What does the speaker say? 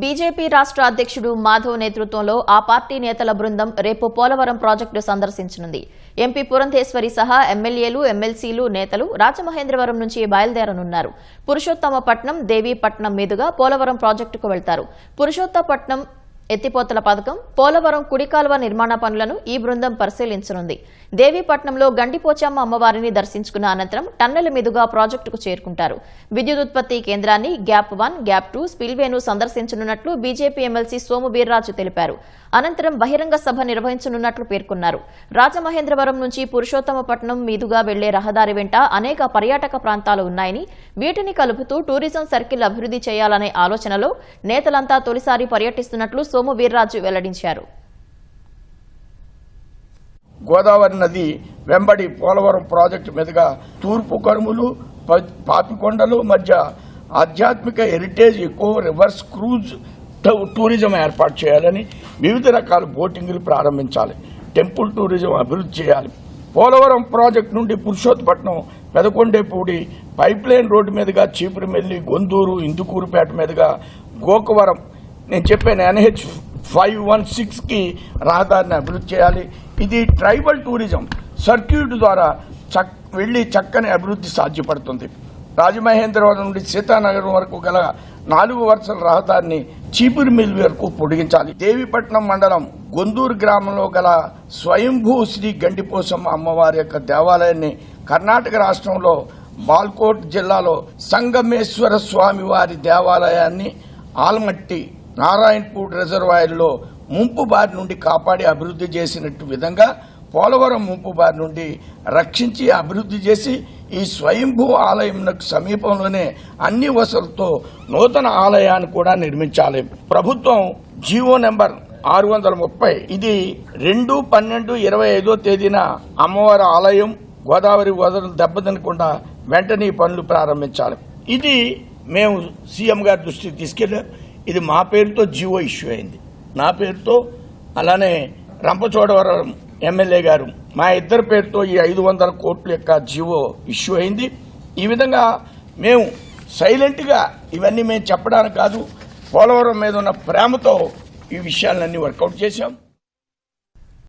BJP రాష్ట్ర అధ్యక్షుడు మాధవ్ నేతృత్వంలో ఆ పార్టీ నేతల బృందం రేపు పోలవరం ప్రాజెక్టు సందర్శించనుంది. ఎంపీ పురంధేశ్వరి సహా ఎమ్మెల్యేలు, ఎమ్మెల్సీలు, నేతలు రాజమహేంద్రవరం నుంచి బయలుదేరనున్నారు. పురుషోత్తమపట్నం, దేవీపట్నం మీదుగా పోలవరం ప్రాజెక్టుకు వెళ్తారు. పురుషోత్తపట్నం ఎత్తిపోతల పథకం, పోలవరం కుడికాల్వ నిర్మాణ పనులను ఈ బృందం పరిశీలించనుంది. దేవీపట్నంలో గండిపోచమ్మ అమ్మవారిని దర్శించుకున్న అనంతరం టన్నెల మీదుగా ప్రాజెక్టుకు చేరుకుంటారు. విద్యుత్ ఉత్పత్తి కేంద్రాన్ని, గ్యాప్ 1, గ్యాప్ 2, స్పిల్వేను సందర్శించనున్నట్లు బీజేపీ ఎమ్మెల్సీ సోము వీర్రాజు తెలిపారు. అనంతరం బహిరంగ సభ నిర్వహించనున్నట్లు పేర్కొన్నారు. రాజమహేంద్రవరం నుంచి పురుషోత్తమపట్నం మీదుగా వెళ్లే రహదారి వెంట అనేక పర్యాటక ప్రాంతాలు ఉన్నాయని, వీటిని కలుపుతూ టూరిజం సర్కిల్ అభివృద్ధి చేయాలనే ఆలోచనలో నేతలంతా తొలిసారి పర్యటిస్తున్నట్లు సోము వీర్రాజు వెల్లడించారు. గోదావరి నది వెంబడి పోలవరం ప్రాజెక్టు మీదుగా తూర్పు కనుమలు, పాపికొండలు మధ్య ఆధ్యాత్మిక heritage eco rivers cruise tourism ఏర్పాటు చేయాలని, వివిధ రకాల బోటింగ్లు ప్రారంభించాలి, టెంపుల్ టూరిజం అభివృద్ధి చేయాలి. పోలవరం ప్రాజెక్టు నుండి పురుషోత్తపట్నం, పెదకొండేపూడి పైప్ లైన్ రోడ్డు మీదుగా చీపురుమెల్లి, గొందూరు, ఇందుకూరుపేట మీదుగా గోకవరం, నేను చెప్పాను NH 516కి రహదారిని అభివృద్ధి చేయాలి. ఇది ట్రైబల్ టూరిజం సర్క్యూట్ ద్వారా వెళ్లి చక్కని అభివృద్ధి సాధ్యపడుతుంది. రాజమహేంద్రవరం నుండి సీతానగరం వరకు గల 4 వరుసల రహదారిని చీపురుమిల్లి వరకు పొడిగించాలి. దేవీపట్నం మండలం గొందూరు గ్రామంలో గల స్వయంభూ శ్రీ గండిపోసమ్మ అమ్మవారి యొక్క దేవాలయాన్ని, కర్ణాటక రాష్ట్రంలో బాల్కోట్ జిల్లాలో సంగమేశ్వర స్వామి వారి దేవాలయాన్ని ఆల్మట్టి, నారాయణపూర్ రిజర్వాయర్లో ముంపు బారి నుండి కాపాడి అభివృద్ధి చేసినట్టు విధంగా పోలవరం ముంపు బారి నుండి రక్షించి అభివృద్ధి చేసి ఈ స్వయంభూ ఆలయంకు సమీపంలోనే అన్ని వసతులతో నూతన ఆలయాన్ని కూడా నిర్మించాలి. ప్రభుత్వం జీవో నెంబర్ 630 ఇది 2/12/25 తేదీన అమ్మవారి ఆలయం గోదావరి వదలు దెబ్బతినకుండా వెంటనే పనులు ప్రారంభించాలి. ఇది మేము సీఎం గారి దృష్టికి తీసుకెళ్లాం. ఇది మా పేరుతో జీవో ఇష్యూ అయింది, నా పేరుతో, అలానే రంపచోడవరం ఎమ్మెల్యే గారు మా ఇద్దరి పేరుతో ఈ 500 కోట్ల యొక్క జీవో ఇష్యూ అయింది. ఈ విధంగా మేము సైలెంట్గా ఇవన్నీ మేము చెప్పడానికి కాదు, పోలవరం మీద ఉన్న ప్రేమతో ఈ విషయాలన్నీ వర్కౌట్ చేశాం.